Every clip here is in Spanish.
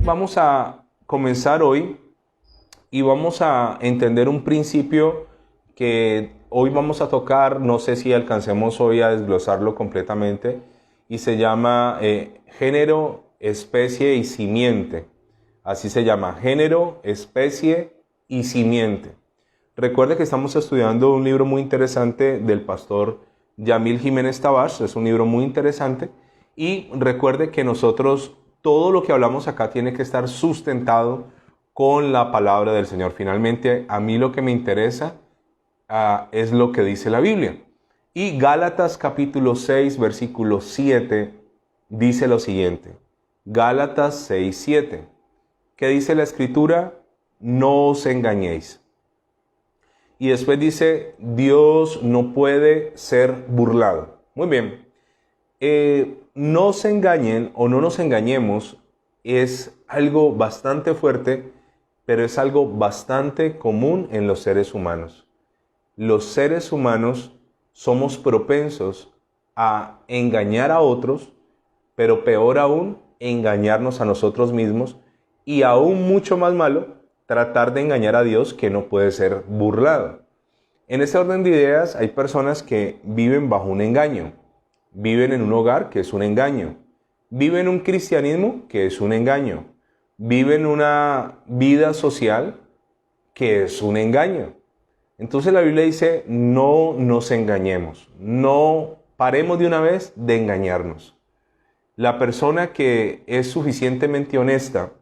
Vamos a comenzar hoy y vamos a entender un principio que hoy vamos a tocar, no sé si alcancemos hoy a desglosarlo completamente, y se llama género, especie y simiente. Así se llama, género, especie y simiente. Recuerde que estamos estudiando un libro muy interesante del pastor Yamil Jiménez Tabach, es un libro muy interesante, y recuerde que nosotros, todo lo que hablamos acá tiene que estar sustentado con la palabra del Señor. Finalmente, a mí lo que me interesa es lo que dice la Biblia. Y Gálatas capítulo 6, versículo 7, dice lo siguiente. Gálatas 6, 7. ¿Qué dice la Escritura? No os engañéis. Y después dice, Dios no puede ser burlado. Muy bien. No se engañen o no nos engañemos es algo bastante fuerte, pero es algo bastante común en los seres humanos. Los seres humanos somos propensos a engañar a otros, pero peor aún, engañarnos a nosotros mismos y aún mucho más malo, tratar de engañar a Dios que no puede ser burlado. En ese orden de ideas hay personas que viven bajo un engaño. Viven en un hogar que es un engaño. Viven un cristianismo que es un engaño. Viven una vida social que es un engaño. Entonces la Biblia dice, no nos engañemos. No paremos de una vez de engañarnos. La persona que es suficientemente honesta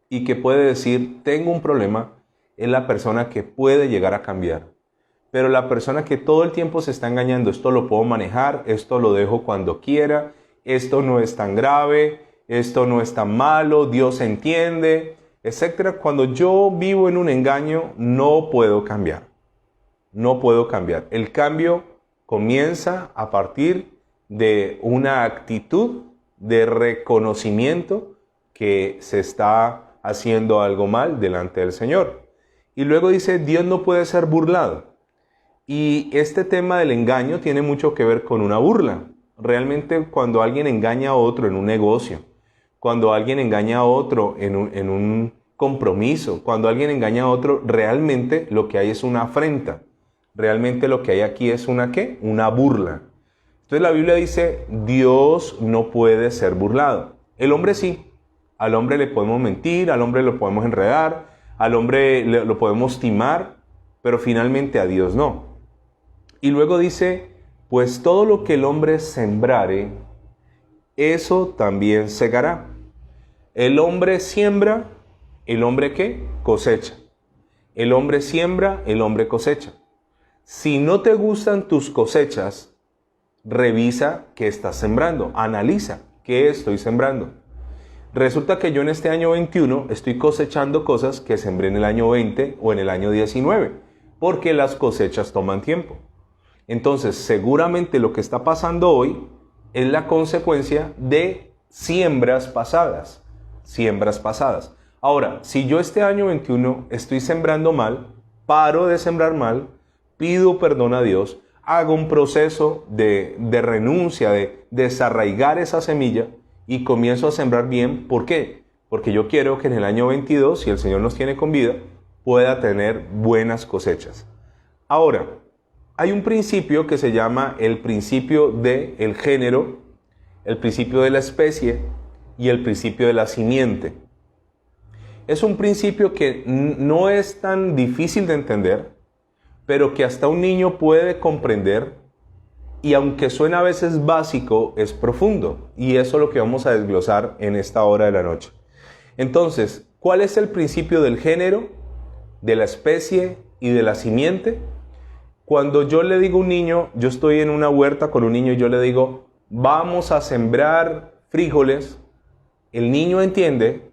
y que puede decir, tengo un problema, es la persona que puede llegar a cambiar. Pero la persona que todo el tiempo se está engañando, esto lo puedo manejar, esto lo dejo cuando quiera, esto no es tan grave, esto no es tan malo, Dios entiende, etc. Cuando yo vivo en un engaño, no puedo cambiar. No puedo cambiar. El cambio comienza a partir de una actitud de reconocimiento que se está haciendo algo mal delante del Señor. Y luego dice, Dios no puede ser burlado. Y este tema del engaño tiene mucho que ver con una burla. Realmente cuando alguien engaña a otro en un negocio, cuando alguien engaña a otro en un compromiso, cuando alguien engaña a otro, realmente lo que hay es una afrenta. Realmente lo que hay aquí es una ¿qué? Una burla. Entonces la Biblia dice, Dios no puede ser burlado. El hombre sí. Al hombre le podemos mentir, al hombre lo podemos enredar, al hombre lo podemos timar, pero finalmente a Dios no. Y luego dice, pues todo lo que el hombre sembrare, eso también segará. El hombre siembra, ¿el hombre qué? Cosecha. El hombre siembra, el hombre cosecha. Si no te gustan tus cosechas, revisa qué estás sembrando. Analiza qué estoy sembrando. Resulta que yo en este año 21 estoy cosechando cosas que sembré en el año 20 o en el año 19, porque las cosechas toman tiempo. Entonces, seguramente lo que está pasando hoy es la consecuencia de siembras pasadas. Siembras pasadas. Ahora, si yo este año 21 estoy sembrando mal, paro de sembrar mal, pido perdón a Dios, hago un proceso de renuncia, de desarraigar esa semilla y comienzo a sembrar bien. ¿Por qué? Porque yo quiero que en el año 22, si el Señor nos tiene con vida, pueda tener buenas cosechas. Ahora, hay un principio que se llama el principio del género, el principio de la especie y el principio de la simiente. Es un principio que no es tan difícil de entender, pero que hasta un niño puede comprender, y aunque suena a veces básico, es profundo. Y eso es lo que vamos a desglosar en esta hora de la noche. Entonces, ¿cuál es el principio del género, de la especie y de la simiente? Cuando yo le digo a un niño, yo estoy en una huerta con un niño y yo le digo, vamos a sembrar frijoles, el niño entiende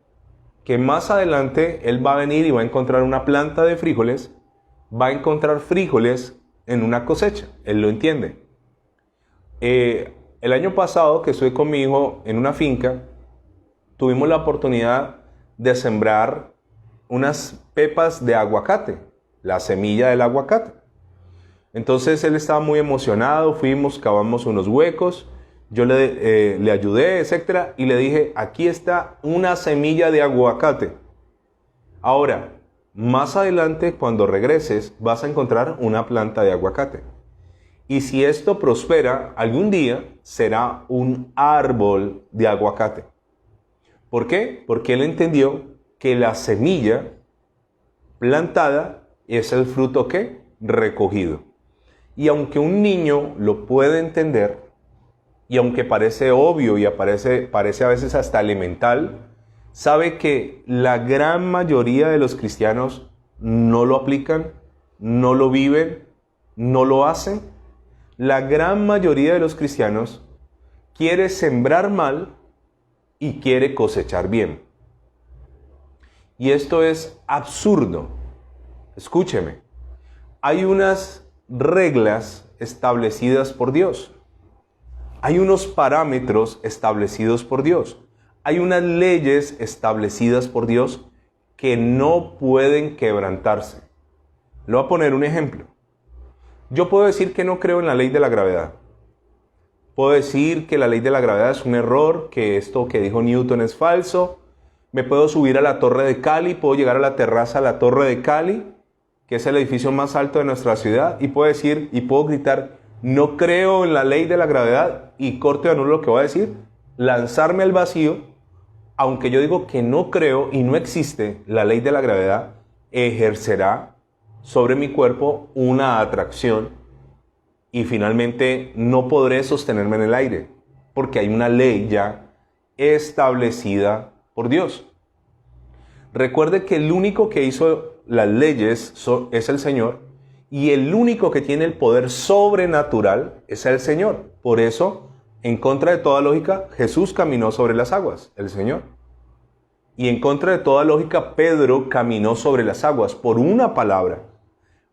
que más adelante él va a venir y va a encontrar una planta de frijoles, va a encontrar frijoles en una cosecha, él lo entiende. El año pasado que estuve con mi hijo en una finca, tuvimos la oportunidad de sembrar unas pepas de aguacate, la semilla del aguacate. Entonces él estaba muy emocionado, fuimos, cavamos unos huecos, yo le ayudé, etcétera, y le dije, aquí está una semilla de aguacate. Ahora, más adelante, cuando regreses, vas a encontrar una planta de aguacate. Y si esto prospera, algún día será un árbol de aguacate. ¿Por qué? Porque él entendió que la semilla plantada es el fruto que recogido. Y aunque un niño lo puede entender, y aunque parece obvio y parece a veces hasta elemental, sabe que la gran mayoría de los cristianos no lo aplican, no lo viven, no lo hacen. La gran mayoría de los cristianos quiere sembrar mal y quiere cosechar bien. Y esto es absurdo. Escúcheme. Hay unas reglas establecidas por Dios. Hay unos parámetros establecidos por Dios. Hay unas leyes establecidas por Dios que no pueden quebrantarse. Le voy a poner un ejemplo. Yo puedo decir que no creo en la ley de la gravedad. Puedo decir que la ley de la gravedad es un error, que esto que dijo Newton es falso. Me puedo subir a la Torre de Cali, puedo llegar a la terraza de la Torre de Cali, que es el edificio más alto de nuestra ciudad, y puedo decir y puedo gritar, no creo en la ley de la gravedad, y corto y anulo lo que voy a decir, lanzarme al vacío, aunque yo digo que no creo y no existe la ley de la gravedad, ejercerá sobre mi cuerpo una atracción y finalmente no podré sostenerme en el aire, porque hay una ley ya establecida por Dios. Recuerde que el único que hizo las leyes es el Señor, y el único que tiene el poder sobrenatural es el Señor. Por eso, en contra de toda lógica, Jesús caminó sobre las aguas, el Señor. Y en contra de toda lógica, Pedro caminó sobre las aguas por una palabra.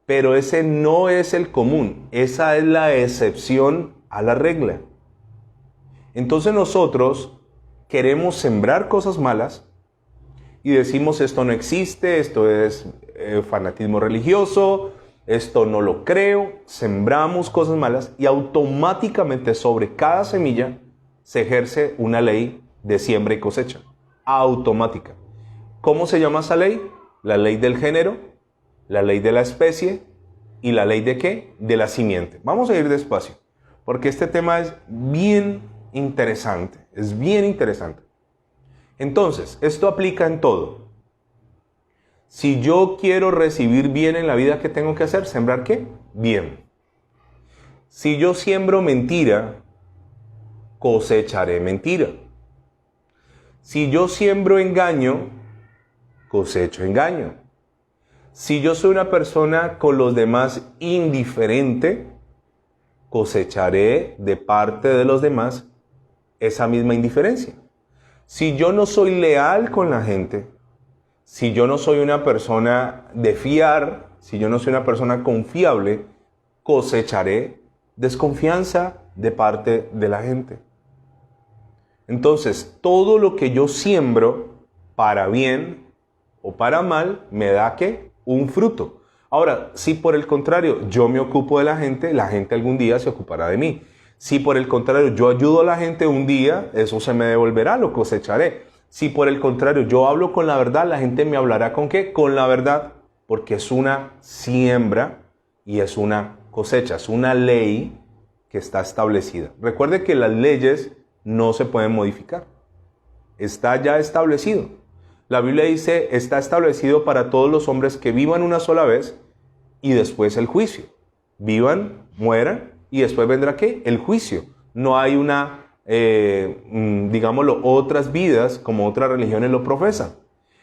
Pero ese no es el común, esa es la excepción a la regla. Entonces nosotros queremos sembrar cosas malas y decimos esto no existe, esto es fanatismo religioso, esto no lo creo, sembramos cosas malas y automáticamente sobre cada semilla se ejerce una ley de siembra y cosecha, automática. ¿Cómo se llama esa ley? La ley del género, la ley de la especie y la ley de ¿qué? De la simiente. Vamos a ir despacio, porque este tema es bien interesante, es bien interesante. Entonces, esto aplica en todo. Si yo quiero recibir bien en la vida, ¿qué tengo que hacer? ¿Sembrar qué? Bien. Si yo siembro mentira, cosecharé mentira. Si yo siembro engaño, cosecho engaño. Si yo soy una persona con los demás indiferente, cosecharé de parte de los demás esa misma indiferencia. Si yo no soy leal con la gente, si yo no soy una persona de fiar, si yo no soy una persona confiable, cosecharé desconfianza de parte de la gente. Entonces, todo lo que yo siembro, para bien o para mal, me da ¿qué? Un fruto. Ahora, si por el contrario yo me ocupo de la gente algún día se ocupará de mí. Si por el contrario yo ayudo a la gente un día, eso se me devolverá, lo cosecharé. Si por el contrario yo hablo con la verdad, la gente me hablará ¿con qué? Con la verdad, porque es una siembra y es una cosecha, es una ley que está establecida. Recuerde que las leyes no se pueden modificar. Está ya establecido. La Biblia dice, está establecido para todos los hombres que vivan una sola vez y después el juicio. Vivan, mueran y después vendrá ¿qué? El juicio. No hay digámoslo, otras vidas como otras religiones lo profesan.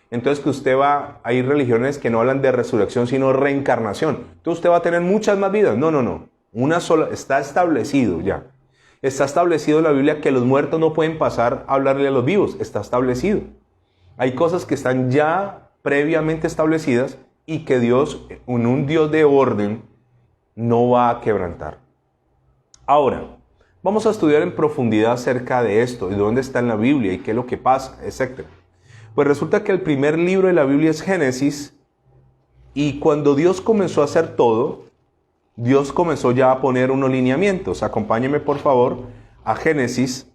Entonces que usted hay religiones que no hablan de resurrección sino reencarnación. Entonces usted va a tener muchas más vidas. No. Una sola, está establecido ya. Está establecido en la Biblia que los muertos no pueden pasar a hablarle a los vivos. Está establecido. Hay cosas que están ya previamente establecidas y que Dios, en un Dios de orden, no va a quebrantar. Ahora, vamos a estudiar en profundidad acerca de esto, y dónde está en la Biblia y qué es lo que pasa, etc. Pues resulta que el primer libro de la Biblia es Génesis, y cuando Dios comenzó a hacer todo, Dios comenzó ya a poner unos lineamientos. Acompáñeme por favor a Génesis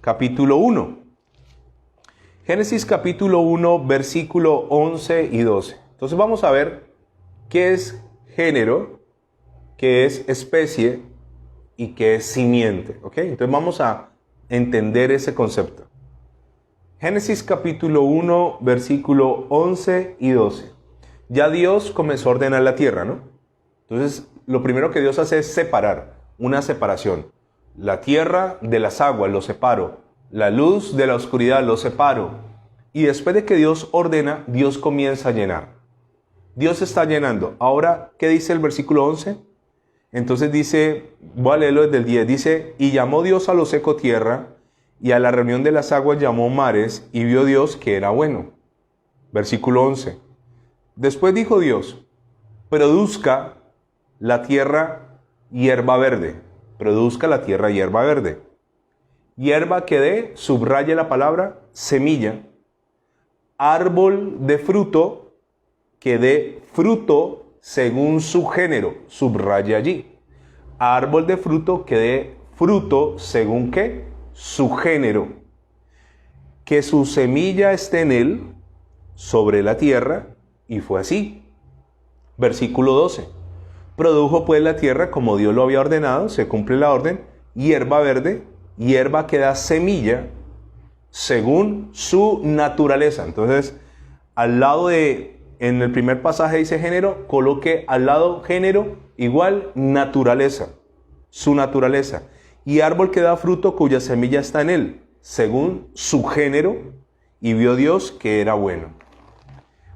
capítulo 1. Génesis capítulo 1, versículo 11 y 12. Entonces vamos a ver qué es género, qué es especie y qué es simiente. ¿Ok? Entonces vamos a entender ese concepto. Génesis capítulo 1, versículo 11 y 12. Ya Dios comenzó a ordenar la tierra, ¿no? Entonces, lo primero que Dios hace es separar, una separación. La tierra de las aguas lo separo, la luz de la oscuridad lo separo. Y después de que Dios ordena, Dios comienza a llenar. Dios está llenando. Ahora, ¿qué dice el versículo 11? Entonces dice, voy a leerlo desde el 10, dice, y llamó Dios a lo seco tierra, y a la reunión de las aguas llamó mares, y vio Dios que era bueno. Versículo 11. Después dijo Dios, produzca la tierra hierba verde. Produzca la tierra hierba verde. Hierba que dé, subraye la palabra, semilla. Árbol de fruto que dé fruto según su género. Subraye allí. Árbol de fruto que dé fruto según ¿qué? Su género. Que su semilla esté en él, sobre la tierra, y fue así. Versículo 12. Produjo pues la tierra como Dios lo había ordenado, se cumple la orden, hierba verde, hierba que da semilla, según su naturaleza. Entonces, al lado de, en el primer pasaje dice género, coloque al lado género igual naturaleza, su naturaleza. Y árbol que da fruto cuya semilla está en él, según su género, y vio Dios que era bueno.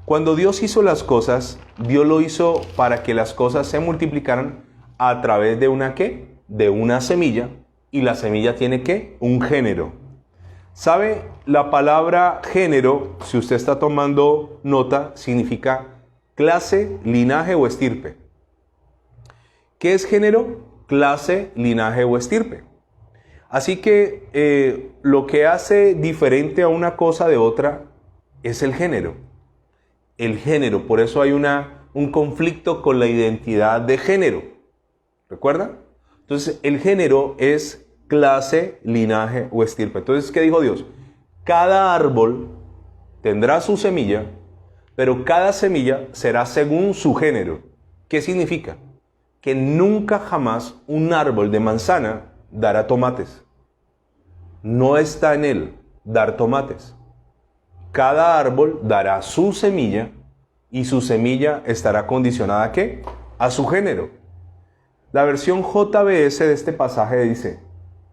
Cuando Dios hizo las cosas, Dios lo hizo para que las cosas se multiplicaran a través de una ¿qué? De una semilla, y la semilla tiene ¿qué? Un género. ¿Sabe? La palabra género, si usted está tomando nota, significa clase, linaje o estirpe. ¿Qué es género? Clase, linaje o estirpe. Así que lo que hace diferente a una cosa de otra es el género. El género, por eso hay un conflicto con la identidad de género. ¿Recuerda? Entonces, el género es clase, linaje o estirpe. Entonces, ¿qué dijo Dios? Cada árbol tendrá su semilla, pero cada semilla será según su género. ¿Qué significa? Que nunca jamás un árbol de manzana dará tomates. No está en él dar tomates. Cada árbol dará su semilla y su semilla estará condicionada ¿a qué? A su género. La versión JBS de este pasaje dice,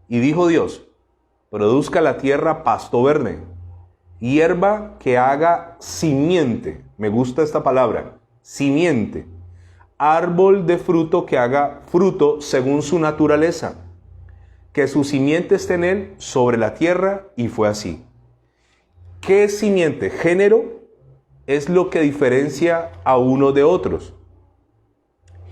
y dijo Dios, produzca la tierra pasto verde, hierba que haga simiente. Me gusta esta palabra, simiente. Árbol de fruto que haga fruto según su naturaleza, que su simiente esté en él sobre la tierra, y fue así. ¿Qué es simiente? Género es lo que diferencia a uno de otros.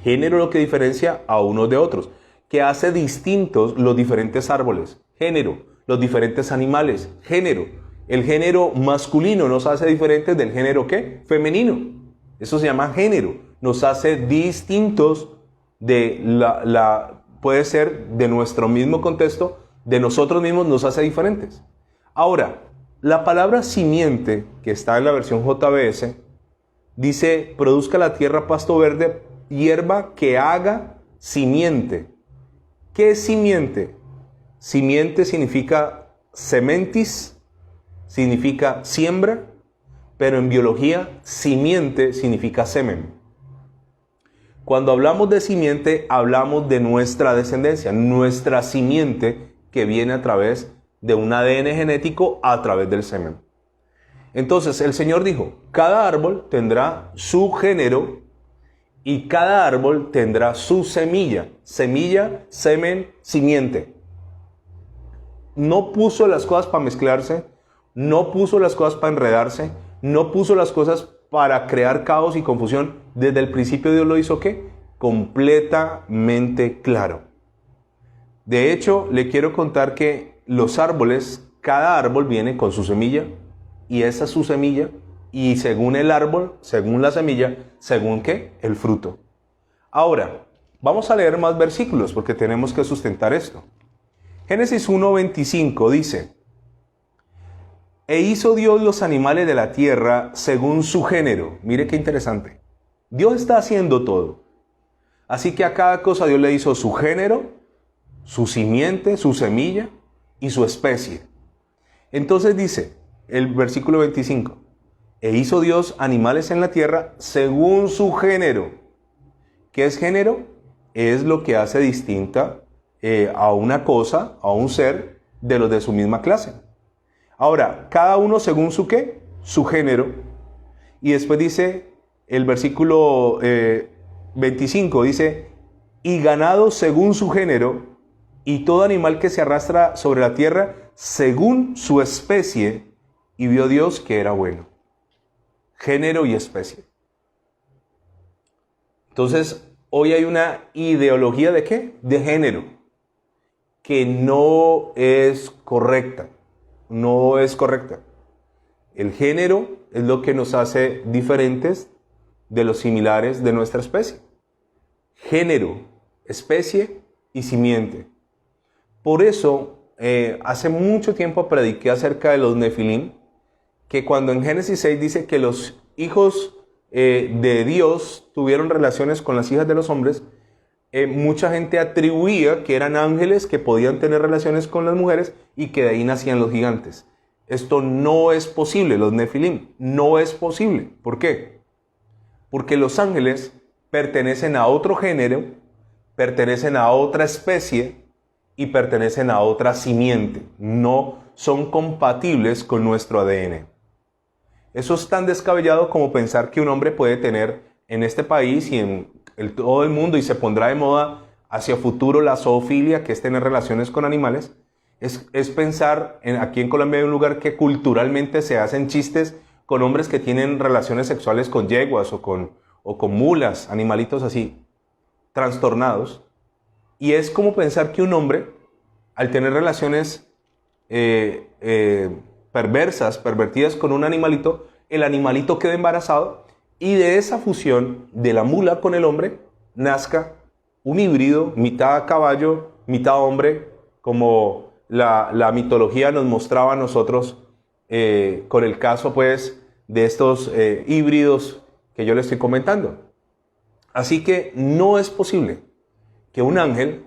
Género es lo que diferencia a unos de otros, que hace distintos los diferentes árboles. Género, los diferentes animales. Género, el género masculino nos hace diferentes del género ¿qué? Femenino. Eso se llama género. Nos hace distintos de puede ser de nuestro mismo contexto, de nosotros mismos nos hace diferentes. Ahora, la palabra simiente, que está en la versión JBS, dice, produzca la tierra pasto verde, hierba que haga simiente. ¿Qué es simiente? Simiente significa sementis, significa siembra, pero en biología, simiente significa semen. Cuando hablamos de simiente, hablamos de nuestra descendencia, nuestra simiente que viene a través de un ADN genético a través del semen. Entonces el Señor dijo, cada árbol tendrá su género y cada árbol tendrá su semilla. Semilla, semen, simiente. No puso las cosas para mezclarse, no puso las cosas para enredarse, no puso las cosas para crear caos y confusión. Desde el principio Dios lo hizo ¿qué? Completamente claro. De hecho, le quiero contar que los árboles, cada árbol viene con su semilla, y esa es su semilla, y según el árbol, según la semilla, según ¿qué? El fruto. Ahora, Vamos a leer más versículos porque tenemos que sustentar esto. Génesis 1:25 dice: E hizo Dios los animales de la tierra según su género. Mire qué interesante. Dios está haciendo todo. Así que a cada cosa Dios le hizo su género, su simiente, su semilla y su especie. Entonces dice el versículo 25: E hizo Dios animales en la tierra según su género. ¿Qué es género? Es lo que hace distinta a una cosa, a un ser, de los de su misma clase. Ahora, cada uno según su qué, su género. Y después dice el versículo 25, dice: Y ganado según su género, y todo animal que se arrastra sobre la tierra según su especie, y vio Dios que era bueno. Género y especie. Entonces, hoy hay una ideología ¿de qué? De género, que no es correcta. No es correcta. El género es lo que nos hace diferentes de los similares de nuestra especie. Género, especie y simiente. Por eso, hace mucho tiempo prediqué acerca de los nefilim, que cuando en Génesis 6 dice que los hijos de Dios tuvieron relaciones con las hijas de los hombres, mucha gente atribuía que eran ángeles que podían tener relaciones con las mujeres y que de ahí nacían los gigantes. Esto no es posible, los nefilim, no es posible. ¿Por qué? Porque los ángeles pertenecen a otro género, pertenecen a otra especie y pertenecen a otra simiente. No son compatibles con nuestro ADN. Eso es tan descabellado como pensar que un hombre puede tener en este país y en todo el mundo, y se pondrá de moda hacia futuro la zoofilia, que es tener relaciones con animales. Es pensar, aquí en Colombia hay un lugar que culturalmente se hacen chistes con hombres que tienen relaciones sexuales con yeguas o con mulas, animalitos así, trastornados. Y es como pensar que un hombre, al tener relaciones perversas, pervertidas con un animalito, el animalito queda embarazado y de esa fusión de la mula con el hombre nazca un híbrido, mitad caballo, mitad hombre, como la mitología nos mostraba a nosotros con el caso pues de estos híbridos que yo le estoy comentando. Así que no es posible que un ángel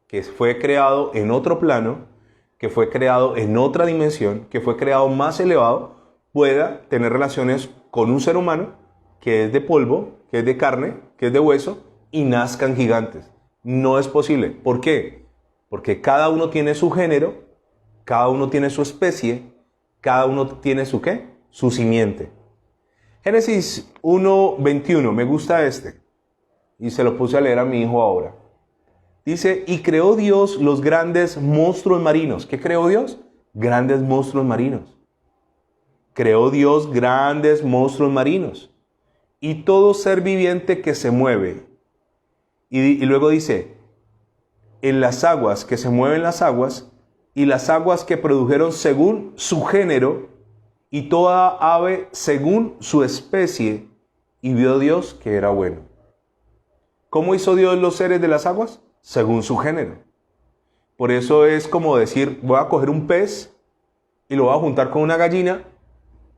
que fue creado en otro plano, que fue creado en otra dimensión, que fue creado más elevado, pueda tener relaciones con un ser humano que es de polvo, que es de carne, que es de hueso, y nazcan gigantes. No es posible. ¿Por qué? Porque cada uno tiene su género, cada uno tiene su especie, cada uno tiene su ¿qué? Su simiente. Génesis 1:21, me gusta este, y se lo puse a leer a mi hijo ahora. Dice: y creó Dios los grandes monstruos marinos. ¿Qué creó Dios? Grandes monstruos marinos. Creó Dios grandes monstruos marinos y todo ser viviente que se mueve. Y luego dice: en las aguas, que se mueven las aguas, y las aguas que produjeron según su género, y toda ave según su especie, y vio Dios que era bueno. ¿Cómo hizo Dios los seres de las aguas? Según su género. Por eso es como decir, voy a coger un pez y lo voy a juntar con una gallina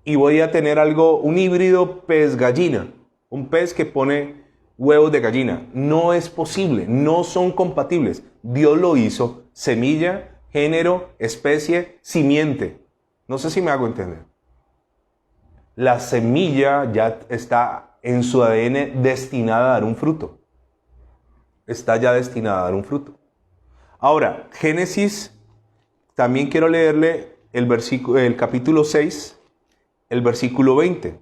y voy a tener un híbrido pez-gallina, un pez que pone huevos de gallina. No es posible, no son compatibles. Dios lo hizo, semilla, género, especie, simiente. No sé si me hago entender. La semilla ya está en su ADN destinada a dar un fruto. Está ya destinada a dar un fruto. Ahora, Génesis, también quiero leerle el capítulo 6, el versículo 20.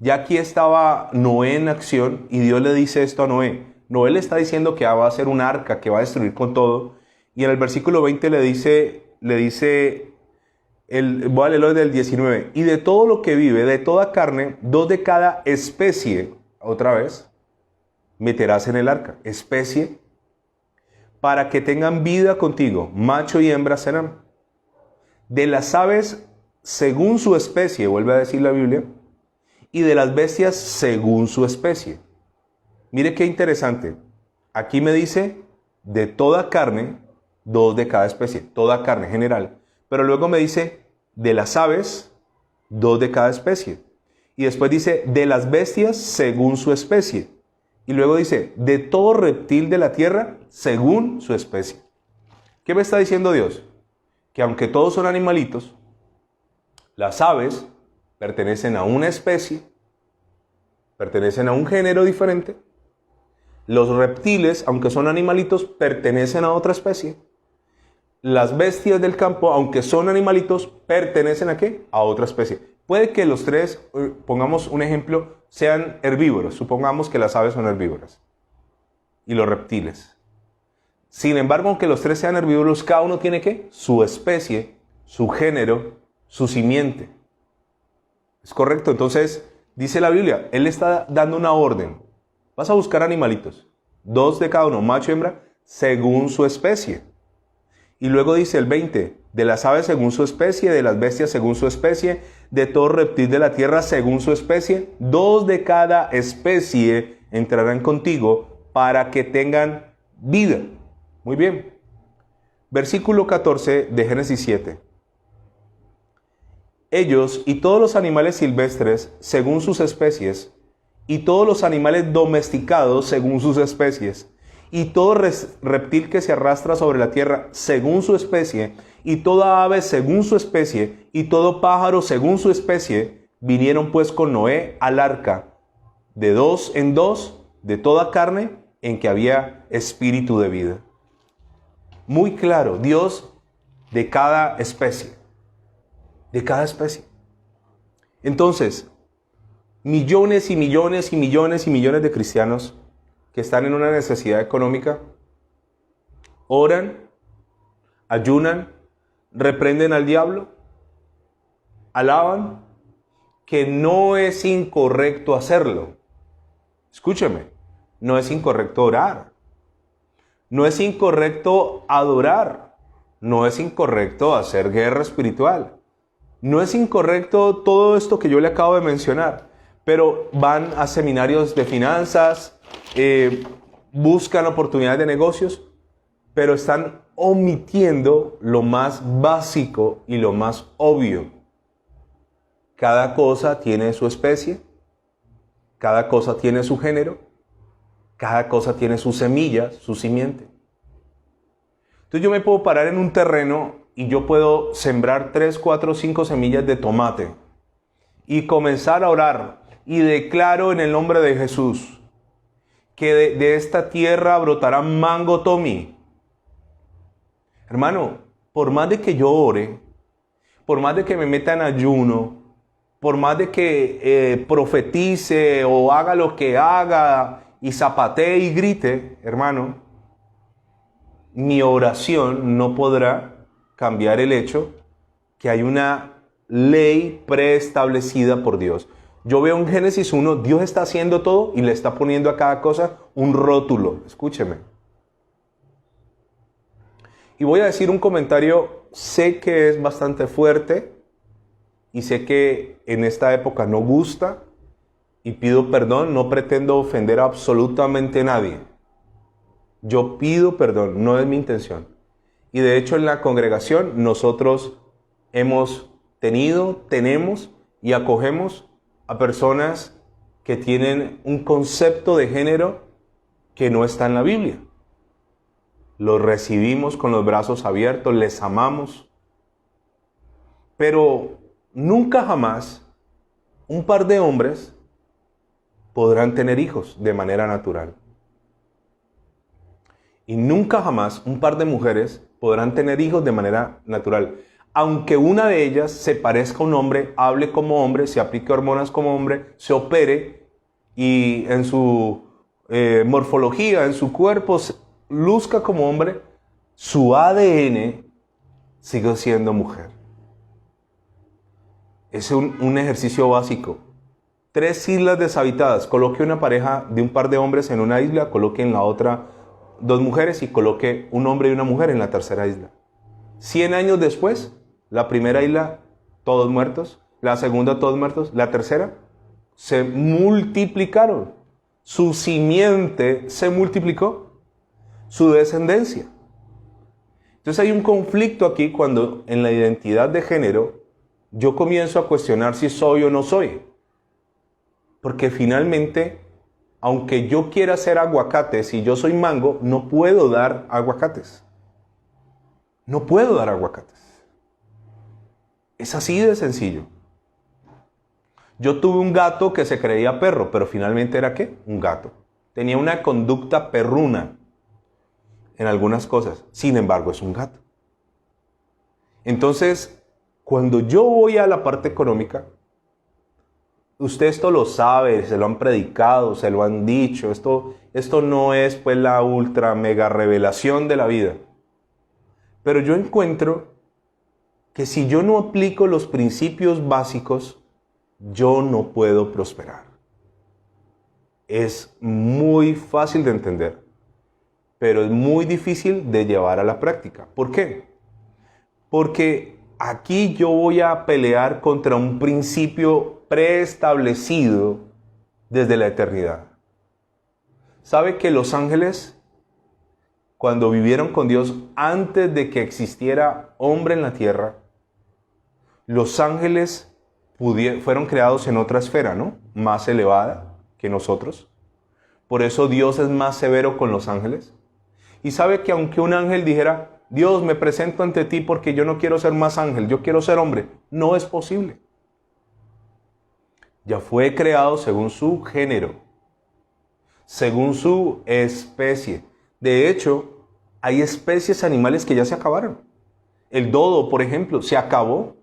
Ya aquí estaba Noé en acción y Dios le dice esto a Noé. Noé le está diciendo que va a hacer un arca que va a destruir con todo. Y en el versículo 20 le dice voy a leerlo del 19. Y de todo lo que vive, de toda carne, 2 de cada especie, otra vez, meterás en el arca. Especie, para que tengan vida contigo, macho y hembra serán. De las aves, según su especie, vuelve a decir la Biblia, y de las bestias, según su especie. Mire qué interesante. Aquí me dice de toda carne, 2 de cada especie, toda carne general. Pero luego me dice de las aves, 2 de cada especie. Y después dice de las bestias según su especie. Y luego dice de todo reptil de la tierra según su especie. ¿Qué me está diciendo Dios? Que aunque todos son animalitos, las aves pertenecen a una especie, pertenecen a un género diferente. Los reptiles, aunque son animalitos, pertenecen a otra especie. Las bestias del campo, aunque son animalitos, pertenecen ¿a qué? A otra especie. Puede que los tres, pongamos un ejemplo, sean herbívoros. Supongamos que las aves son herbívoras y los reptiles. Sin embargo, aunque los tres sean herbívoros, cada uno tiene ¿qué? Su especie, su género, su simiente. ¿Es correcto? Entonces, dice la Biblia, Él está dando una orden. Vas a buscar animalitos, 2 de cada uno, macho y hembra, según su especie. Y luego dice el 20, de las aves según su especie, de las bestias según su especie, de todo reptil de la tierra según su especie, 2 de cada especie entrarán contigo para que tengan vida. Muy bien. Versículo 14 de Génesis 7. Ellos y todos los animales silvestres según sus especies, y todos los animales domesticados según sus especies, y todo reptil que se arrastra sobre la tierra según su especie, y toda ave según su especie, y todo pájaro según su especie, vinieron pues con Noé al arca, de 2 en 2, de toda carne en que había espíritu de vida. Muy claro, Dios de cada especie. De cada especie. Entonces, millones y millones y millones y millones de cristianos que están en una necesidad económica, oran, ayunan, reprenden al diablo, alaban, que no es incorrecto hacerlo. Escúcheme, no es incorrecto orar, no es incorrecto adorar, no es incorrecto hacer guerra espiritual. No es incorrecto todo esto que yo le acabo de mencionar, pero van a seminarios de finanzas, buscan oportunidades de negocios, pero están omitiendo lo más básico y lo más obvio. Cada cosa tiene su especie, cada cosa tiene su género, cada cosa tiene su semilla, su simiente. Entonces yo me puedo parar en un terreno y yo puedo sembrar 3, 4, 5 semillas de tomate y comenzar a orar y declaro en el nombre de Jesús que de esta tierra brotará mango tomí. Hermano, por más de que yo ore, por más de que me meta en ayuno, por más de que profetice o haga lo que haga y zapatee y grite, hermano, mi oración no podrá cambiar el hecho que hay una ley preestablecida por Dios. Yo veo en Génesis 1, Dios está haciendo todo y le está poniendo a cada cosa un rótulo. Escúcheme. Y voy a decir un comentario, sé que es bastante fuerte y sé que en esta época no gusta y pido perdón, no pretendo ofender a absolutamente nadie. Yo pido perdón, no es mi intención. Y de hecho en la congregación nosotros hemos tenido, tenemos y acogemos a personas que tienen un concepto de género que no está en la Biblia. Los recibimos con los brazos abiertos, les amamos. Pero nunca jamás un par de hombres podrán tener hijos de manera natural. Y nunca jamás un par de mujeres podrán tener hijos de manera natural. Aunque una de ellas se parezca a un hombre, hable como hombre, se aplique hormonas como hombre, se opere y en su morfología, en su cuerpo, luzca como hombre, su ADN sigue siendo mujer. Es un ejercicio básico. 3 islas deshabitadas. Coloque una pareja de un par de hombres en una isla, coloque en la otra 2 mujeres y coloque un hombre y una mujer en la tercera isla. 100 años después, la primera isla, todos muertos. La segunda, todos muertos. La tercera, se multiplicaron. Su simiente se multiplicó. su descendencia. Entonces hay un conflicto aquí cuando en la identidad de género yo comienzo a cuestionar si soy o no soy. Porque finalmente, aunque yo quiera hacer aguacates y yo soy mango, no puedo dar aguacates. No puedo dar aguacates. Es así de sencillo. Yo tuve un gato que se creía perro, pero finalmente era ¿qué? Un gato. Tenía una conducta perruna en algunas cosas. Sin embargo, es un gato. Entonces, cuando yo voy a la parte económica, usted esto lo sabe, se lo han predicado, se lo han dicho. Esto no es pues la ultra mega revelación de la vida. Pero yo encuentro que si yo no aplico los principios básicos, yo no puedo prosperar. Es muy fácil de entender, pero es muy difícil de llevar a la práctica. ¿Por qué? Porque aquí yo voy a pelear contra un principio preestablecido desde la eternidad. ¿Sabe que los ángeles, cuando vivieron con Dios antes de que existiera hombre en la tierra, los ángeles fueron creados en otra esfera, ¿no? Más elevada que nosotros. Por eso Dios es más severo con los ángeles. Y sabe que aunque un ángel dijera, Dios, me presento ante ti porque yo no quiero ser más ángel, yo quiero ser hombre, no es posible. Ya fue creado según su género, según su especie. De hecho, hay especies animales que ya se acabaron. El dodo, por ejemplo, se acabó.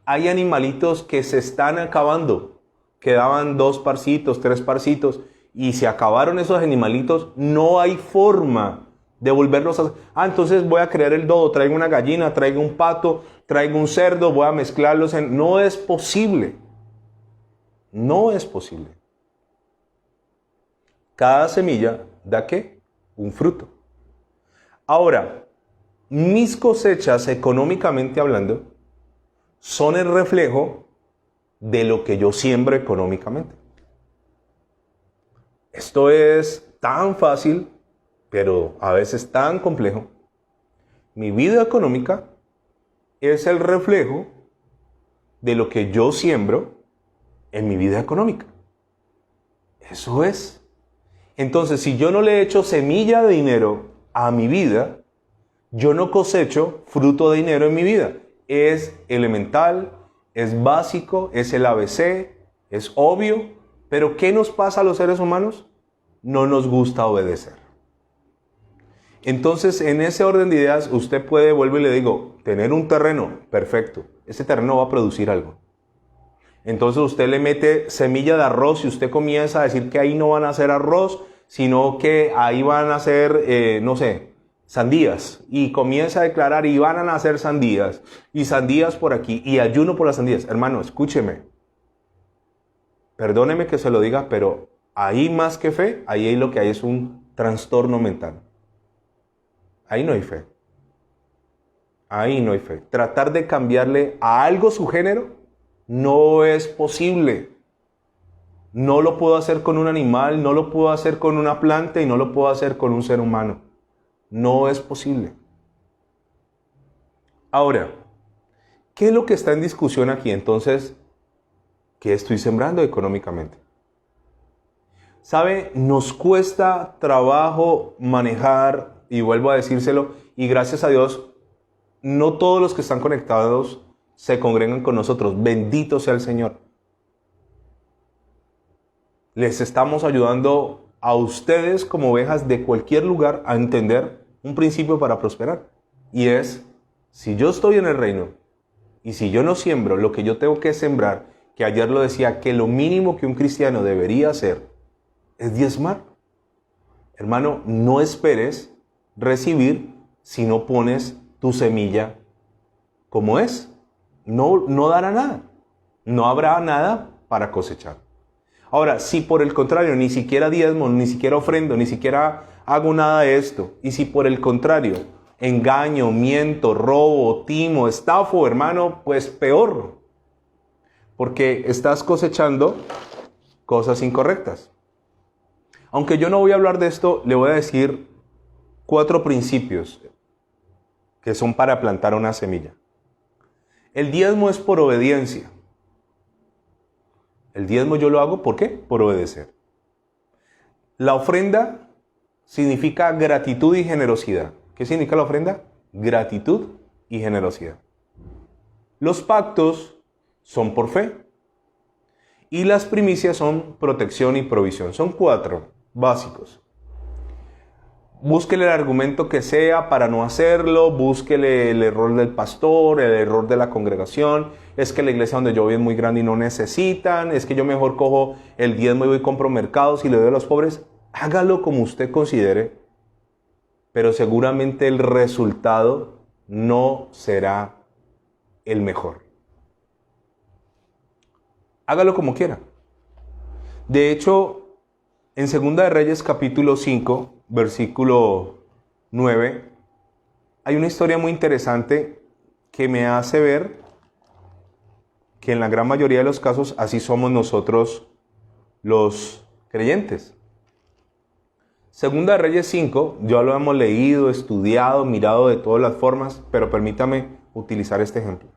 Hay animalitos que se están acabando. Quedaban 2 parcitos, 3 parcitos, y se acabaron esos animalitos. No hay forma de volverlos a... entonces voy a crear el dodo, traigo una gallina, traigo un pato, traigo un cerdo, voy a mezclarlos en... No es posible. No es posible. Cada semilla da ¿qué? Un fruto. Ahora, mis cosechas económicamente hablando son el reflejo de lo que yo siembro económicamente. Esto es tan fácil, pero a veces tan complejo. Mi vida económica es el reflejo de lo que yo siembro en mi vida económica. Eso es. Entonces, si yo no le echo semilla de dinero a mi vida, yo no cosecho fruto de dinero en mi vida. Es elemental, es básico, es el ABC, es obvio. Pero ¿qué nos pasa a los seres humanos? No nos gusta obedecer. Entonces, en ese orden de ideas, usted puede, vuelvo y le digo, tener un terreno, perfecto. Ese terreno va a producir algo. Entonces usted le mete semilla de arroz y usted comienza a decir que ahí no van a hacer arroz, sino que ahí van a hacer, no sé, sandías. Y comienza a declarar y van a nacer sandías. Y sandías por aquí. Y ayuno por las sandías. Hermano, escúcheme. Perdóneme que se lo diga, pero ahí más que fe, ahí lo que hay es un trastorno mental. Ahí no hay fe. Ahí no hay fe. Tratar de cambiarle a algo su género no es posible. No lo puedo hacer con un animal, no lo puedo hacer con una planta y no lo puedo hacer con un ser humano. No es posible. Ahora, ¿qué es lo que está en discusión aquí entonces? ¿Qué estoy sembrando económicamente? ¿Sabe? Nos cuesta trabajo manejar, y vuelvo a decírselo, y gracias a Dios, no todos los que están conectados se congregan con nosotros. Bendito sea el Señor. Les estamos ayudando a ustedes como ovejas de cualquier lugar a entender un principio para prosperar. Y es, si yo estoy en el reino y si yo no siembro lo que yo tengo que sembrar, que ayer lo decía, que lo mínimo que un cristiano debería hacer es diezmar. Hermano, no esperes recibir si no pones tu semilla como es. No dará nada. No habrá nada para cosechar. Ahora, si por el contrario ni siquiera diezmo, ni siquiera ofrendo, ni siquiera hago nada de esto, y si por el contrario engaño, miento, robo, timo, estafo, hermano, pues peor. Porque estás cosechando cosas incorrectas. Aunque yo no voy a hablar de esto, le voy a decir 4 principios que son para plantar una semilla. El diezmo es por obediencia. El diezmo yo lo hago, ¿por qué? Por obedecer. La ofrenda significa gratitud y generosidad. ¿Qué significa la ofrenda? Gratitud y generosidad. Los pactos son por fe. Y las primicias son protección y provisión. Son 4 básicos. Búsquele el argumento que sea para no hacerlo, búsquele el error del pastor, el error de la congregación, es que la iglesia donde yo voy es muy grande y no necesitan, es que yo mejor cojo el diezmo y voy y compro mercados y le doy a los pobres. Hágalo como usted considere, pero seguramente el resultado no será el mejor. Hágalo como quiera. De hecho, en 2 de Reyes capítulo 5, versículo 9, hay una historia muy interesante que me hace ver que en la gran mayoría de los casos así somos nosotros los creyentes. 2 de Reyes 5, ya lo hemos leído, estudiado, mirado de todas las formas, pero permítame utilizar este ejemplo.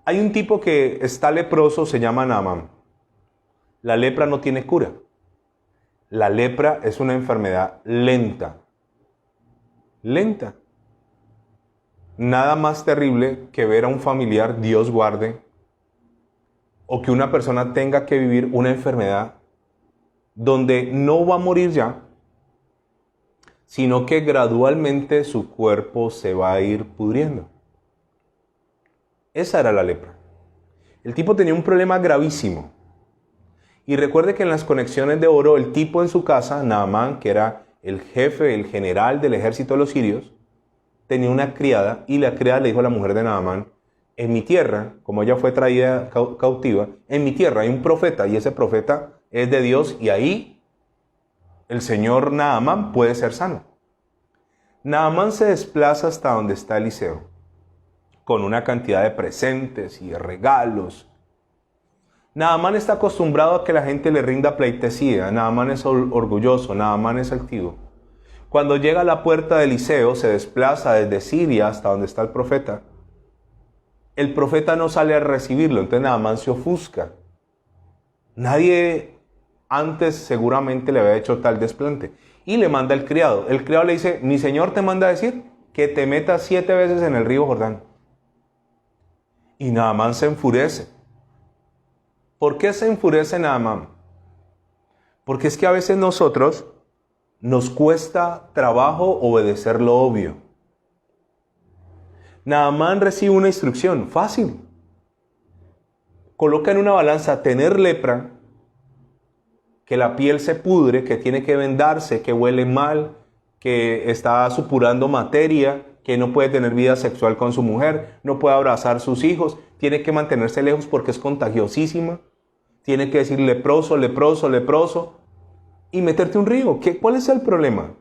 Hay un tipo que está leproso, se llama Naamán. La lepra no tiene cura. La lepra es una enfermedad lenta. Lenta. Nada más terrible que ver a un familiar, Dios guarde, o que una persona tenga que vivir una enfermedad donde no va a morir ya, sino que gradualmente su cuerpo se va a ir pudriendo. Esa era la lepra. El tipo tenía un problema gravísimo. Y recuerde que en las conexiones de oro, el tipo en su casa, Naamán, que era el jefe, el general del ejército de los sirios, tenía una criada y la criada le dijo a la mujer de Naamán, en mi tierra, como ella fue traída cautiva, en mi tierra hay un profeta y ese profeta es de Dios y ahí el señor Naamán puede ser sano. Naamán se desplaza hasta donde está Eliseo, con una cantidad de presentes y de regalos. Naamán está acostumbrado a que la gente le rinda pleitesía. Naamán es orgulloso, Naamán es altivo. Cuando llega a la puerta de Eliseo, se desplaza desde Siria hasta donde está el profeta. El profeta no sale a recibirlo, entonces Naamán se ofusca. Nadie antes seguramente le había hecho tal desplante. Y le manda el criado. El criado le dice, mi señor te manda a decir que te metas 7 veces en el río Jordán. Y Naamán se enfurece. ¿Por qué se enfurece Naamán? Porque es que a veces nosotros nos cuesta trabajo obedecer lo obvio. Naamán recibe una instrucción fácil. Coloca en una balanza tener lepra, que la piel se pudre, que tiene que vendarse, que huele mal, que está supurando materia, que no puede tener vida sexual con su mujer, no puede abrazar a sus hijos, tiene que mantenerse lejos porque es contagiosísima, tiene que decir leproso, leproso, leproso, y meterte un río. ¿Cuál es el problema?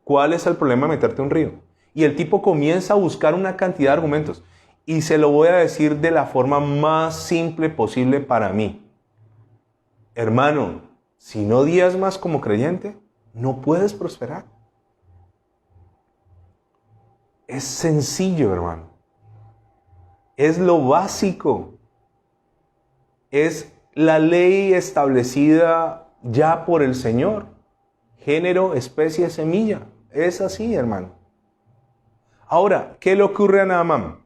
¿Cuál es el problema de meterte un río? Y el tipo comienza a buscar una cantidad de argumentos, y se lo voy a decir de la forma más simple posible para mí. Hermano, si no diezmas como creyente, no puedes prosperar. Es sencillo, hermano. Es lo básico. Es la ley establecida ya por el Señor. Género, especie, semilla. Es así, hermano. Ahora, ¿qué le ocurre a Naamán?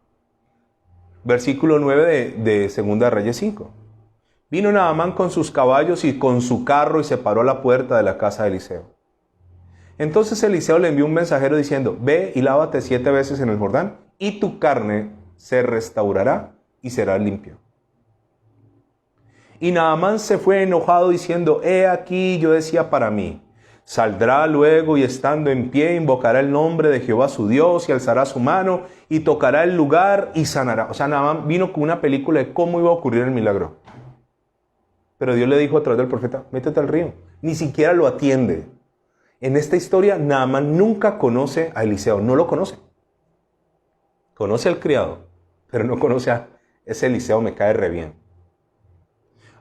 Versículo 9 de 2 de Reyes 5. Vino Naamán con sus caballos y con su carro y se paró a la puerta de la casa de Eliseo. Entonces Eliseo le envió un mensajero diciendo, ve y lávate 7 veces en el Jordán y tu carne se restaurará y será limpio. Y Naamán se fue enojado diciendo, he aquí yo decía para mí, saldrá luego y estando en pie invocará el nombre de Jehová su Dios y alzará su mano y tocará el lugar y sanará. O sea, Naamán vino con una película de cómo iba a ocurrir el milagro. Pero Dios le dijo a través del profeta, métete al río. Ni siquiera lo atiende. En esta historia, Naamán nunca conoce a Eliseo, no lo conoce. Conoce al criado, pero no conoce a ese Eliseo, me cae re bien.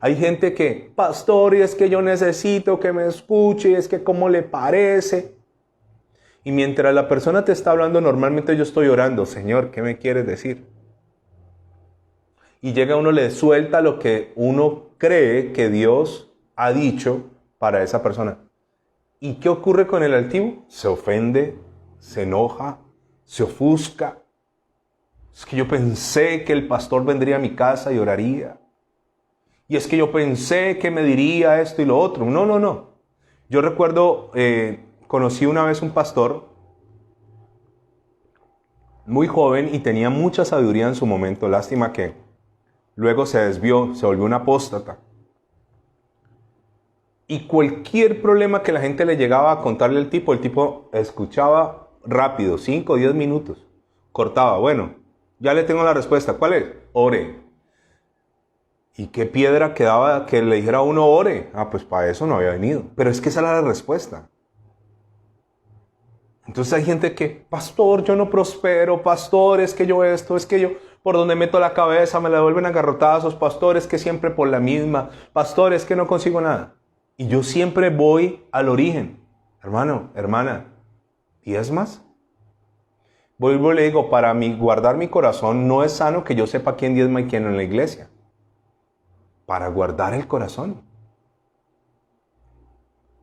Hay gente que, pastor, y es que yo necesito que me escuche, y es que cómo le parece. Y mientras la persona te está hablando, normalmente yo estoy orando, Señor, ¿qué me quieres decir? Y llega uno, le suelta lo que uno cree que Dios ha dicho para esa persona. ¿Y qué ocurre con el altivo? Se ofende, se enoja, se ofusca. Es que yo pensé que el pastor vendría a mi casa y oraría. Y es que yo pensé que me diría esto y lo otro. No. Yo recuerdo, conocí una vez un pastor muy joven y tenía mucha sabiduría en su momento. Lástima que luego se desvió, se volvió un apóstata. Y cualquier problema que la gente le llegaba a contarle al tipo, el tipo escuchaba rápido, 5 o 10 minutos. Cortaba, bueno, ya le tengo la respuesta. ¿Cuál es? Ore. ¿Y qué piedra quedaba que le dijera a uno ore? Ah, pues para eso no había venido. Pero es que esa era la respuesta. Entonces hay gente que, pastor, yo no prospero, pastor, es que yo esto, es que yo por donde meto la cabeza me la devuelven a garrotazos, pastor, es que siempre por la misma, pastor, es que no consigo nada. Y yo siempre voy al origen. Hermano, hermana, ¿diezmas? Vuelvo y le digo, para mí, guardar mi corazón no es sano que yo sepa quién diezma y quién no en la iglesia. Para guardar el corazón.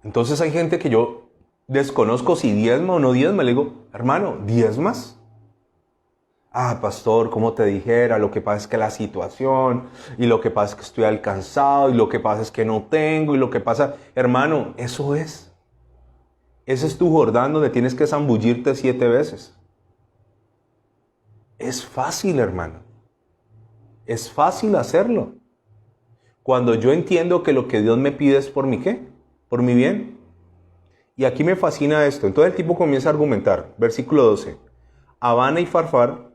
Entonces hay gente que yo desconozco si diezma o no diezma. Le digo, hermano, ¿diezmas? Ah, pastor, como te dijera, lo que pasa es que la situación, y lo que pasa es que estoy alcanzado, y lo que pasa es que no tengo, y lo que pasa, hermano, eso es. Ese es tu Jordán donde tienes que zambullirte 7 veces. Es fácil, hermano. Es fácil hacerlo. Cuando yo entiendo que lo que Dios me pide es por mi ¿qué? Por mi bien. Y aquí me fascina esto. Entonces el tipo comienza a argumentar. Versículo 12. Habana y Farfar,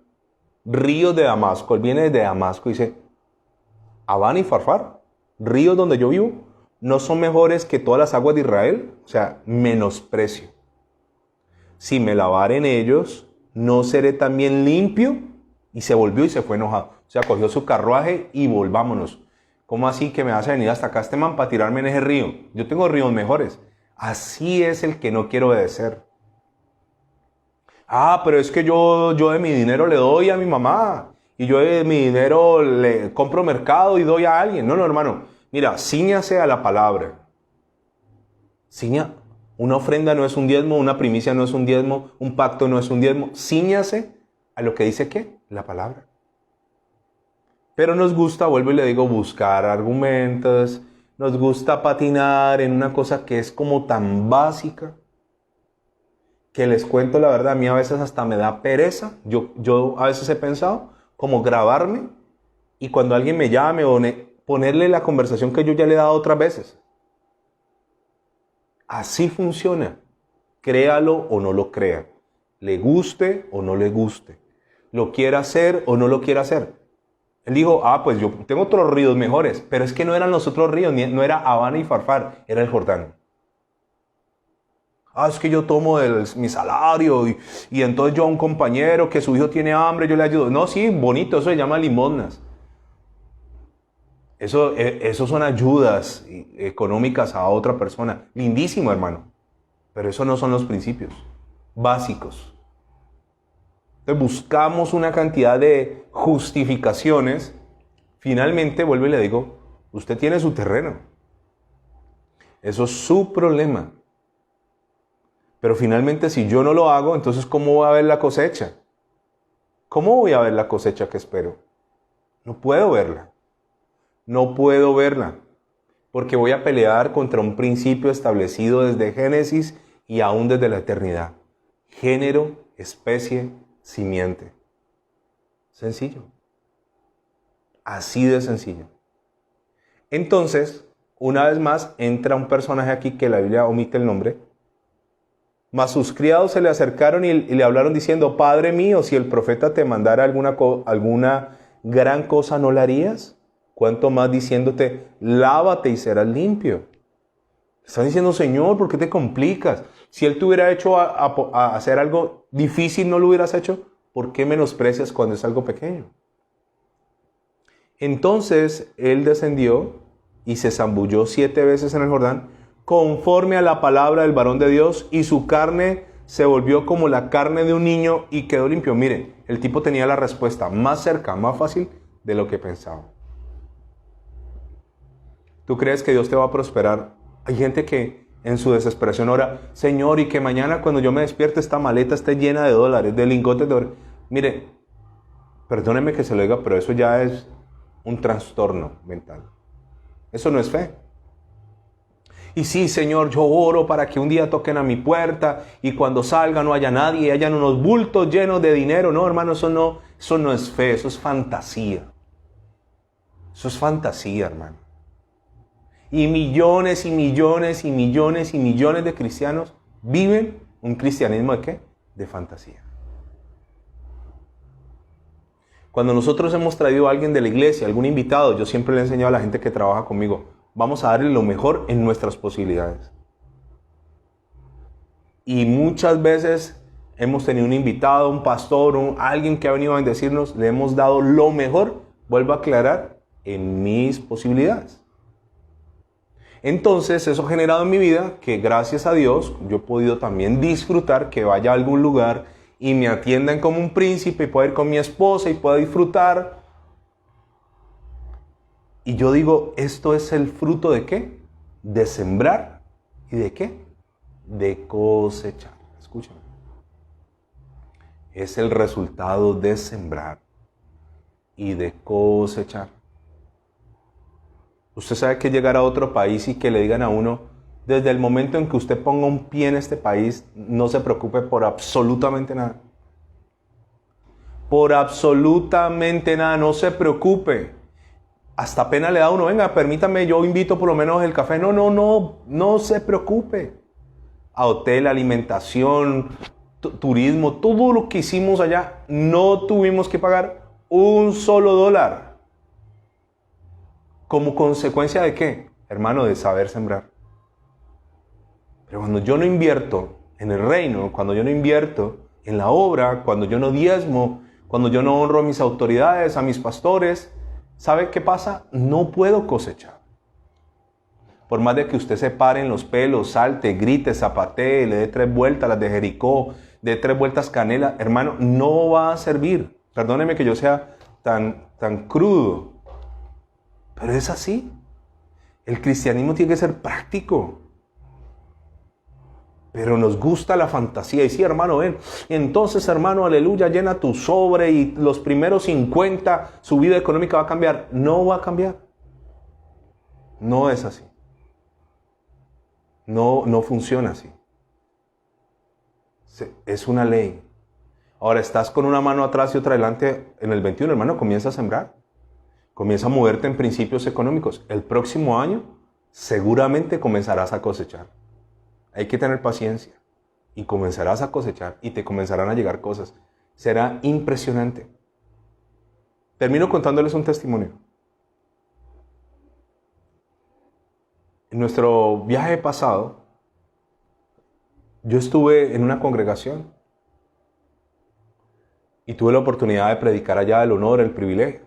ríos de Damasco. Él viene de Damasco y dice, Habana y Farfar, ríos donde yo vivo, no son mejores que todas las aguas de Israel. O sea, menosprecio. Si me lavare en ellos, ¿no seré también limpio? Y se volvió y se fue enojado. O sea, cogió su carruaje y volvámonos. ¿Cómo así que me vas a venir hasta acá este man para tirarme en ese río? Yo tengo ríos mejores. Así es el que no quiere obedecer. Ah, pero es que yo de mi dinero le doy a mi mamá. Y yo de mi dinero le compro mercado y doy a alguien. No, hermano. Mira, cíñase a la palabra. Una ofrenda no es un diezmo, una primicia no es un diezmo, un pacto no es un diezmo. Cíñase a lo que dice ¿qué? La palabra. Pero nos gusta, vuelvo y le digo, buscar argumentos. Nos gusta patinar en una cosa que es como tan básica. Que les cuento la verdad, a mí a veces hasta me da pereza. Yo a veces he pensado como grabarme y cuando alguien me llame o ponerle la conversación que yo ya le he dado otras veces. Así funciona. Créalo o no lo crea. Le guste o no le guste. Lo quiera hacer o no lo quiera hacer. Él dijo, pues yo tengo otros ríos mejores. Pero es que no eran los otros ríos, no era Habana y Farfar, era el Jordán. Es que yo tomo mi salario y entonces yo a un compañero que su hijo tiene hambre, yo le ayudo. No, sí, bonito, eso se llama limosnas. Eso son ayudas económicas a otra persona. Lindísimo, hermano. Pero eso no son los principios básicos. Entonces buscamos una cantidad de justificaciones. Finalmente, vuelvo y le digo, usted tiene su terreno. Eso es su problema. Pero finalmente, si yo no lo hago, entonces ¿cómo voy a ver la cosecha? ¿Cómo voy a ver la cosecha que espero? No puedo verla. No puedo verla. Porque voy a pelear contra un principio establecido desde Génesis y aún desde la eternidad. Género, especie, simiente. Sencillo. Así de sencillo. Entonces, una vez más, entra un personaje aquí que la Biblia omite el nombre. Mas sus criados se le acercaron y le hablaron diciendo, Padre mío, si el profeta te mandara alguna gran cosa, ¿no la harías? Cuanto más diciéndote, lávate y serás limpio. Están diciendo, Señor, ¿por qué te complicas? Si Él te hubiera hecho a hacer algo difícil, ¿no lo hubieras hecho? ¿Por qué menosprecias cuando es algo pequeño? Entonces Él descendió y se zambulló 7 veces en el Jordán, conforme a la palabra del varón de Dios, y su carne se volvió como la carne de un niño y quedó limpio. Mire, el tipo tenía la respuesta más cerca, más fácil de lo que pensaba. ¿Tú crees que Dios te va a prosperar? Hay gente que en su desesperación ora, Señor, y que mañana cuando yo me despierte esta maleta esté llena de dólares, de lingotes de oro. Mire, perdóneme que se lo diga, pero eso ya es un trastorno mental. Eso no es fe. Y sí, Señor, yo oro para que un día toquen a mi puerta y cuando salga no haya nadie y hayan unos bultos llenos de dinero. No, hermano, eso no es fe, eso es fantasía. Eso es fantasía, hermano. Y millones y millones y millones y millones de cristianos viven un cristianismo ¿de qué? De fantasía. Cuando nosotros hemos traído a alguien de la iglesia, algún invitado, yo siempre le he enseñado a la gente que trabaja conmigo, vamos a darle lo mejor en nuestras posibilidades. Y muchas veces hemos tenido un invitado, un pastor, alguien que ha venido a bendecirnos, le hemos dado lo mejor, vuelvo a aclarar, en mis posibilidades. Entonces eso ha generado en mi vida que gracias a Dios yo he podido también disfrutar, que vaya a algún lugar y me atiendan como un príncipe y pueda ir con mi esposa y pueda disfrutar. Y yo digo, esto es el fruto ¿de qué? De sembrar y ¿de qué? De cosechar. Escúchame. Es el resultado de sembrar y de cosechar. Usted sabe que llegar a otro país y que le digan a uno, desde el momento en que usted ponga un pie en este país, no se preocupe por absolutamente nada. Por absolutamente nada, no se preocupe. Hasta pena le da a uno, venga, permítame, yo invito por lo menos el café. No se preocupe. A hotel, alimentación, turismo, todo lo que hicimos allá, no tuvimos que pagar un solo dólar. ¿Como consecuencia de qué? Hermano, de saber sembrar. Pero cuando yo no invierto en el reino, cuando yo no invierto en la obra, cuando yo no diezmo, cuando yo no honro a mis autoridades, a mis pastores, ¿sabe qué pasa? No puedo cosechar. Por más de que usted se pare en los pelos, salte, grite, zapatee, le dé 3 vueltas, las de Jericó, dé 3 vueltas canela, hermano, no va a servir. Perdóneme que yo sea tan crudo. Pero es así. El cristianismo tiene que ser práctico. Pero nos gusta la fantasía. Y sí, hermano, ven. Entonces, hermano, aleluya, llena tu sobre y los primeros 50, su vida económica va a cambiar. No va a cambiar. No es así. No funciona así. Es una ley. Ahora, estás con una mano atrás y otra adelante en el 21, hermano, comienza a sembrar. Comienza a moverte en principios económicos. El próximo año seguramente comenzarás a cosechar. Hay que tener paciencia. Y comenzarás a cosechar y te comenzarán a llegar cosas. Será impresionante. Termino contándoles un testimonio. En nuestro viaje pasado, yo estuve en una congregación. Y tuve la oportunidad de predicar allá el honor, el privilegio.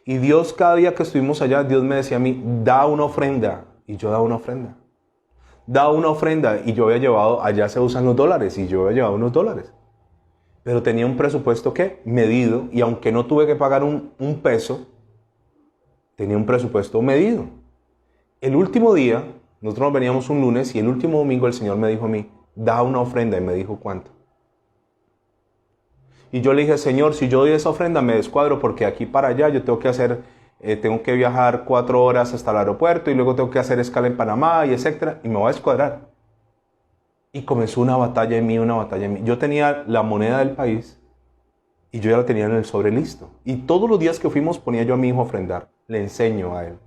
Y Dios, cada día que estuvimos allá, Dios me decía a mí, da una ofrenda. Y yo daba una ofrenda. Da una ofrenda. Y yo había llevado, allá se usan los dólares, y yo había llevado unos dólares. Pero tenía un presupuesto, ¿qué? Medido. Y aunque no tuve que pagar un peso, tenía un presupuesto medido. El último día, nosotros nos veníamos un lunes, y el último domingo el Señor me dijo a mí, da una ofrenda. Y me dijo, ¿cuánto? Y yo le dije, Señor, si yo doy esa ofrenda me descuadro porque aquí para allá yo tengo que viajar 4 horas hasta el aeropuerto y luego tengo que hacer escala en Panamá y etcétera, y me voy a descuadrar. Y comenzó una batalla en mí. Yo tenía la moneda del país y yo ya la tenía en el sobre listo. Y todos los días que fuimos ponía yo a mi hijo a ofrendar, le enseño a él.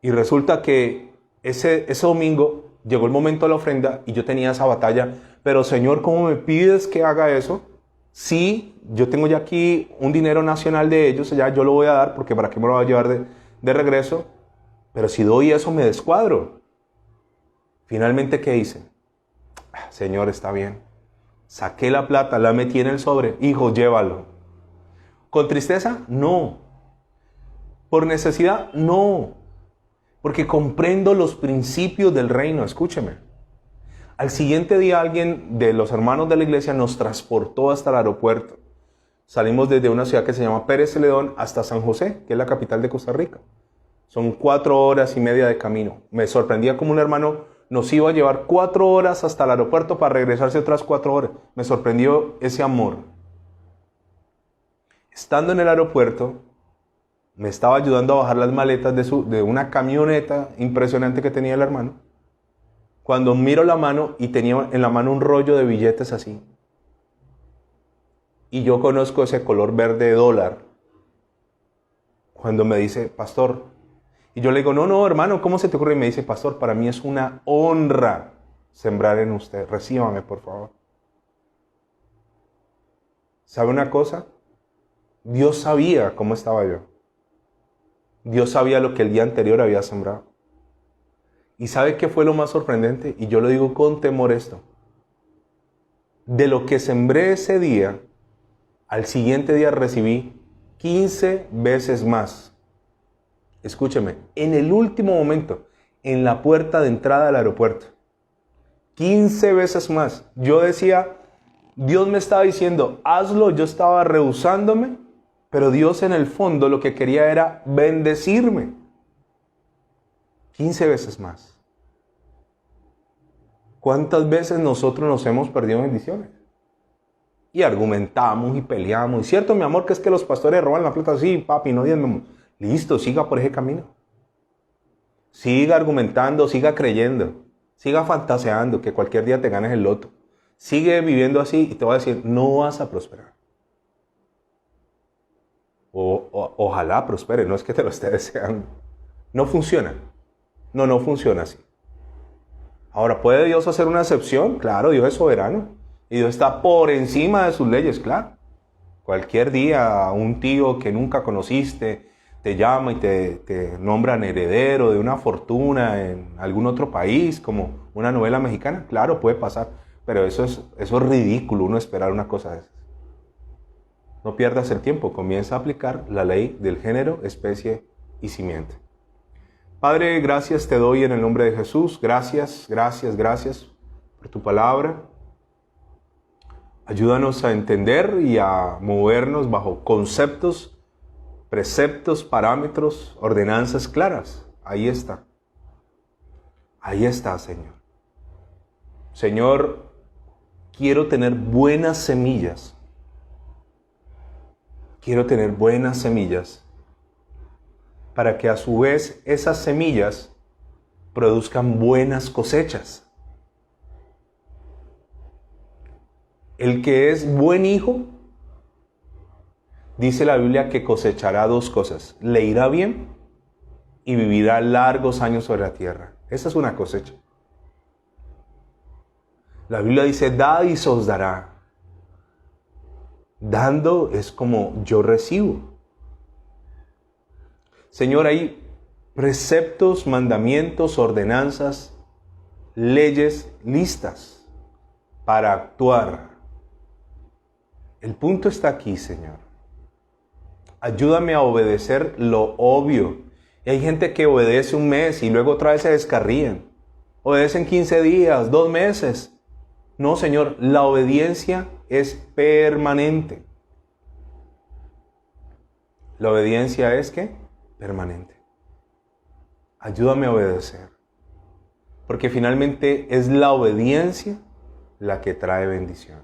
Y resulta que ese domingo llegó el momento de la ofrenda y yo tenía esa batalla. Pero Señor, ¿cómo me pides que haga eso? Sí, yo tengo ya aquí un dinero nacional de ellos, ya yo lo voy a dar porque ¿para qué me lo voy a llevar de regreso? Pero si doy eso me descuadro. Finalmente, ¿qué hice? Señor, está bien. Saqué la plata, la metí en el sobre. Hijo, llévalo. ¿Con tristeza? No. ¿Por necesidad? No. Porque comprendo los principios del reino. Escúcheme. Al siguiente día alguien de los hermanos de la iglesia nos transportó hasta el aeropuerto. Salimos desde una ciudad que se llama Pérez Celedón hasta San José, que es la capital de Costa Rica. Son 4 horas y media de camino. Me sorprendía como un hermano nos iba a llevar 4 horas hasta el aeropuerto para regresarse otras 4 horas. Me sorprendió ese amor. Estando en el aeropuerto, me estaba ayudando a bajar las maletas de una camioneta impresionante que tenía el hermano. Cuando miro la mano y tenía en la mano un rollo de billetes así. Y yo conozco ese color verde dólar. Cuando me dice, pastor, y yo le digo, no, hermano, ¿cómo se te ocurre? Y me dice, pastor, para mí es una honra sembrar en usted. Recíbame, por favor. ¿Sabe una cosa? Dios sabía cómo estaba yo. Dios sabía lo que el día anterior había sembrado. ¿Y sabe qué fue lo más sorprendente? Y yo lo digo con temor esto. De lo que sembré ese día, al siguiente día recibí 15 veces más. Escúcheme, en el último momento, en la puerta de entrada del aeropuerto. 15 veces más. Yo decía, Dios me estaba diciendo, hazlo, yo estaba rehusándome, pero Dios en el fondo lo que quería era bendecirme. 15 veces más. ¿Cuántas veces nosotros nos hemos perdido bendiciones? Y argumentamos y peleamos. Y cierto, mi amor, que es que los pastores roban la plata. Sí, papi, no diezmemos. Listo, siga por ese camino. Siga argumentando, siga creyendo. Siga fantaseando que cualquier día te ganes el loto. Sigue viviendo así y te voy a decir, no vas a prosperar. Ojalá prospere, no es que te lo esté deseando. No funciona. No funciona así. Ahora, ¿puede Dios hacer una excepción? Claro, Dios es soberano. Y Dios está por encima de sus leyes, claro. Cualquier día un tío que nunca conociste te llama y te nombran heredero de una fortuna en algún otro país, como una novela mexicana. Claro, puede pasar, pero eso es ridículo, uno esperar una cosa de esas. No pierdas el tiempo, comienza a aplicar la ley del género, especie y simiente. Padre, gracias te doy en el nombre de Jesús. Gracias por tu palabra. Ayúdanos a entender y a movernos bajo conceptos, preceptos, parámetros, ordenanzas claras. Ahí está. Ahí está, Señor. Señor, quiero tener buenas semillas. Quiero tener buenas semillas para que a su vez esas semillas produzcan buenas cosechas. El que es buen hijo, dice la Biblia que cosechará 2 cosas. Le irá bien y vivirá largos años sobre la tierra. Esa es una cosecha. La Biblia dice, dad y se os dará. Dando es como yo recibo. Señor, hay preceptos, mandamientos, ordenanzas, leyes listas para actuar. El punto está aquí, Señor. Ayúdame a obedecer lo obvio. Y hay gente que obedece un mes y luego otra vez se descarrían. Obedecen 15 días, 2 meses. No, Señor, la obediencia es permanente. La obediencia es ¿qué? Permanente. Ayúdame a obedecer. Porque finalmente es la obediencia la que trae bendición.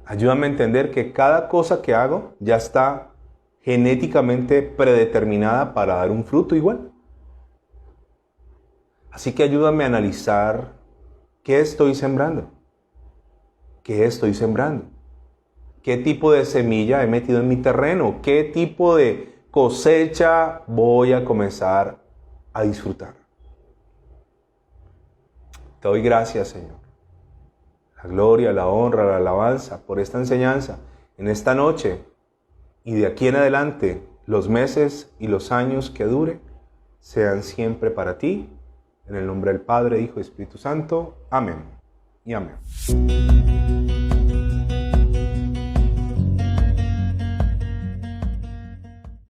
Ayúdame a entender que cada cosa que hago ya está genéticamente predeterminada para dar un fruto igual. Así que ayúdame a analizar qué estoy sembrando. ¿Qué estoy sembrando? ¿Qué tipo de semilla he metido en mi terreno? ¿Qué tipo de cosecha voy a comenzar a disfrutar? Te doy gracias, Señor. La gloria, la honra, la alabanza por esta enseñanza en esta noche y de aquí en adelante, los meses y los años que dure, sean siempre para ti. En el nombre del Padre, Hijo y Espíritu Santo. Amén y amén.